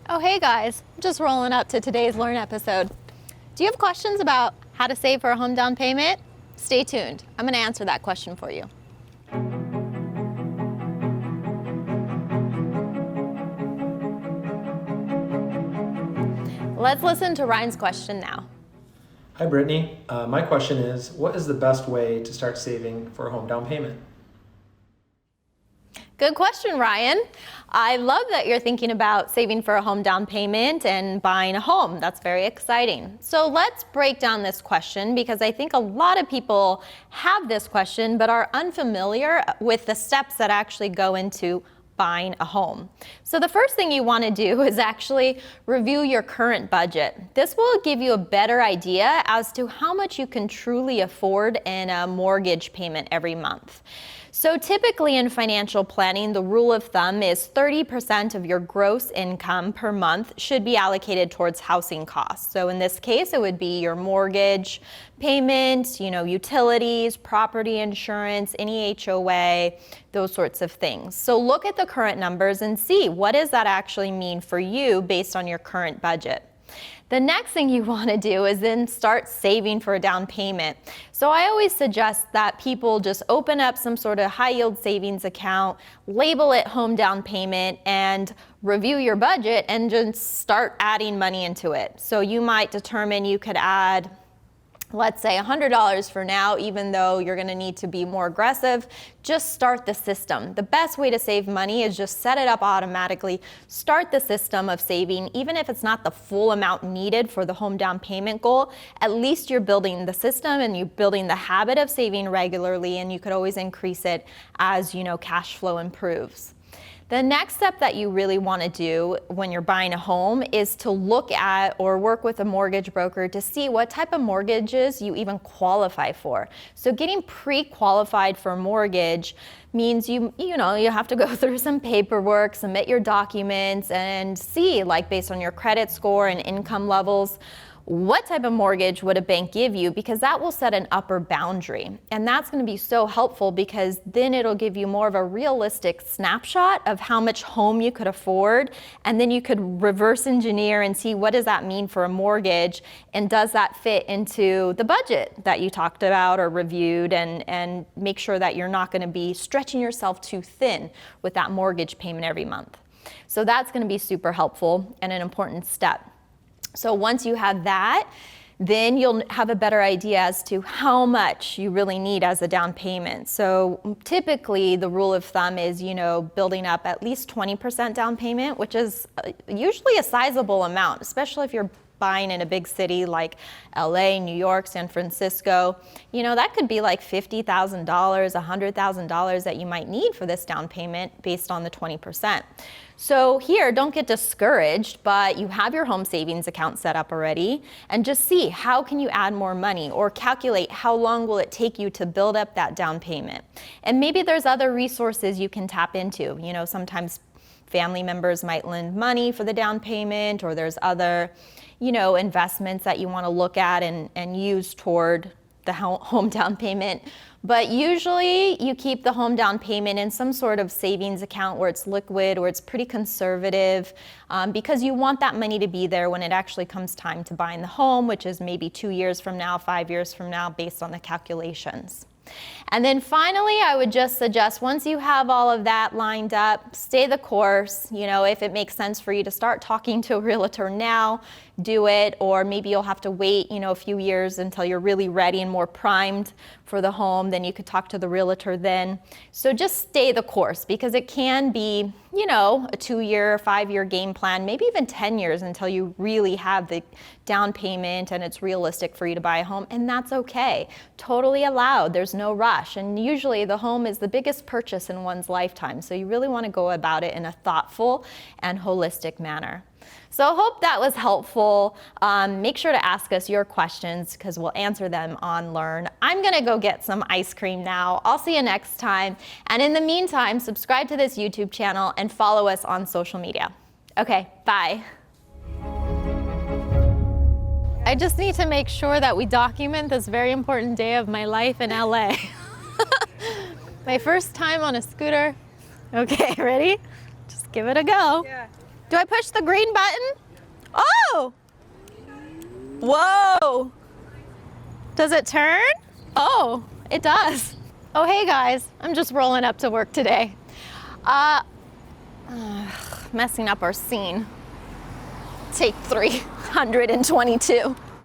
Oh, hey guys, just rolling up to today's Learn episode. Do you have questions about how to save for a home down payment? Stay tuned. I'm going to answer that question for you. Let's listen to Ryan's question now. Hi Brittany, my question is, what is the best way to start saving for a home down payment? Good question, Ryan. I love that you're thinking about saving for a home down payment and buying a home. That's very exciting. So let's break down this question because I think a lot of people have this question but are unfamiliar with the steps that actually go into buying a home. So the first thing you want to do is actually review your current budget. This will give you a better idea as to how much you can truly afford in a mortgage payment every month. So typically in financial planning, the rule of thumb is 30% of your gross income per month should be allocated towards housing costs. So in this case, it would be your mortgage payments, utilities, property insurance, any HOA, those sorts of things. So look at the current numbers and see what does that actually mean for you based on your current budget. The next thing you want to do is then start saving for a down payment. So I always suggest that people just open up some sort of high yield savings account, label it home down payment, and review your budget and just start adding money into it. So you might determine you could add, let's say $100 for now, even though you're going to need to be more aggressive. Just start the system. The best way to save money is just set it up automatically. Start the system of saving, even if it's not the full amount needed for the home down payment goal. At least you're building the system and you're building the habit of saving regularly, and you could always increase it as cash flow improves. The next step that you really want to do when you're buying a home is to look at or work with a mortgage broker to see what type of mortgages you even qualify for. So getting pre-qualified for a mortgage means you have to go through some paperwork, submit your documents, and see, based on your credit score and income levels, what type of mortgage would a bank give you, because that will set an upper boundary. And that's going to be so helpful because then it'll give you more of a realistic snapshot of how much home you could afford. And then you could reverse engineer and see what does that mean for a mortgage, and does that fit into the budget that you talked about or reviewed, and make sure that you're not going to be stretching yourself too thin with that mortgage payment every month. So that's going to be super helpful and an important step. So once you have that, then you'll have a better idea as to how much you really need as a down payment. So typically the rule of thumb is, building up at least 20% down payment, which is usually a sizable amount, especially if you're buying in a big city like LA, New York, San Francisco. That could be like $50,000, $100,000 that you might need for this down payment based on the 20%. So here, don't get discouraged, but you have your home savings account set up already, and just see how can you add more money, or calculate how long will it take you to build up that down payment. And maybe there's other resources you can tap into. Sometimes family members might lend money for the down payment, or there's other investments that you want to look at and use toward the home down payment. But usually you keep the home down payment in some sort of savings account where it's liquid or it's pretty conservative, because you want that money to be there when it actually comes time to buying the home, which is maybe 2 years from now, 5 years from now, based on the calculations. And then finally, I would just suggest, once you have all of that lined up, stay the course. If it makes sense for you to start talking to a realtor now, do it. Or maybe you'll have to wait, a few years until you're really ready and more primed for the home. Then you could talk to the realtor then. So just stay the course, because it can be, a 2-year, 5-year game plan, maybe even 10 years until you really have the down payment and it's realistic for you to buy a home. And that's okay. Totally allowed. There's no rush. And usually the home is the biggest purchase in one's lifetime. So you really want to go about it in a thoughtful and holistic manner. So I hope that was helpful. Make sure to ask us your questions because we'll answer them on Learn. I'm going to go get some ice cream now. I'll see you next time. And in the meantime, subscribe to this YouTube channel and follow us on social media. Okay, bye. I just need to make sure that we document this very important day of my life in LA. My first time on a scooter. Okay, ready? Just give it a go. Yeah. Do I push the green button? Oh! Whoa! Does it turn? Oh, it does. Oh, hey guys, I'm just rolling up to work today. Messing up our scene. Take 322.